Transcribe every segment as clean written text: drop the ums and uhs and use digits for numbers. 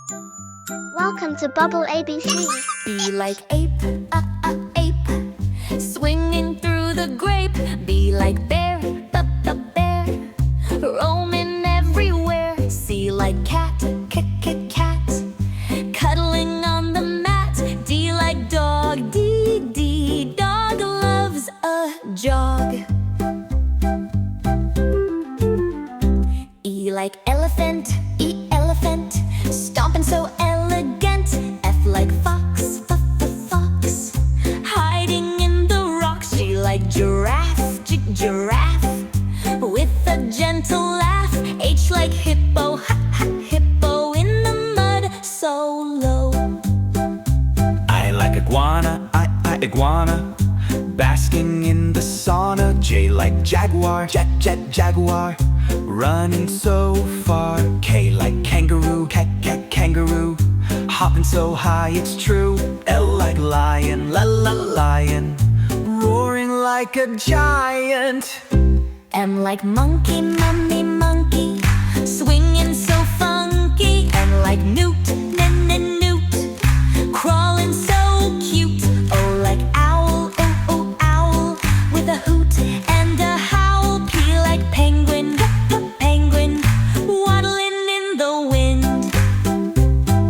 Welcome to Bubble ABC. Be like ape, ape, swinging through the grape. Be like bear, bear, roaming everywhere. See like cat, cat, cuddling on the mat. D like dog, D, dog loves a jog. E like elephant, elephant, stomping so elegant. F like fox, fox, hiding in the rocks. G like giraffe, giraffe, with a gentle laugh. H like hippo, hippo, in the mud so low. I like iguana, iguana, basking in the sauna. J like jaguar, jaguar, running so far. K like kangaroo, kangaroo, hopping so high it's true. L like lion, lion, roaring like a giant. M like monkey, monkey, swinging so funky. N like newt, newt, crawling so cute. O like owl, owl, with a hoot and a howl. P like penguin, penguin, waddling in the wind.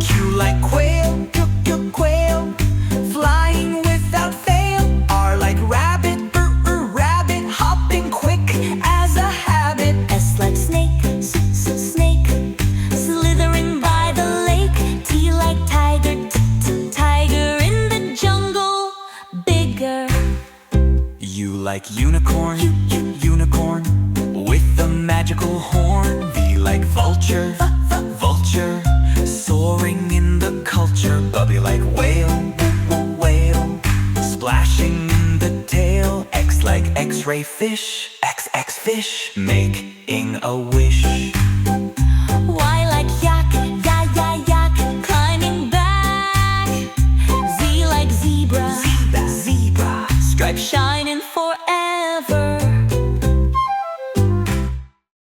Q like quail, quail, flying without fail. R like rabbit, rabbit, hopping quick as a habit. S like snake, snake, slithering by the lake. T like tiger, tiger, in the jungle, bigger. U like unicorn, unicorn, with a magical horn. V like vulture, vulture, soaring in the culture. W like whale, whale, splashing in the tail. X like x-ray fish, x fish, making a wish. Y like yak, yak, climbing back. Z like zebra, Zebra, stripes shine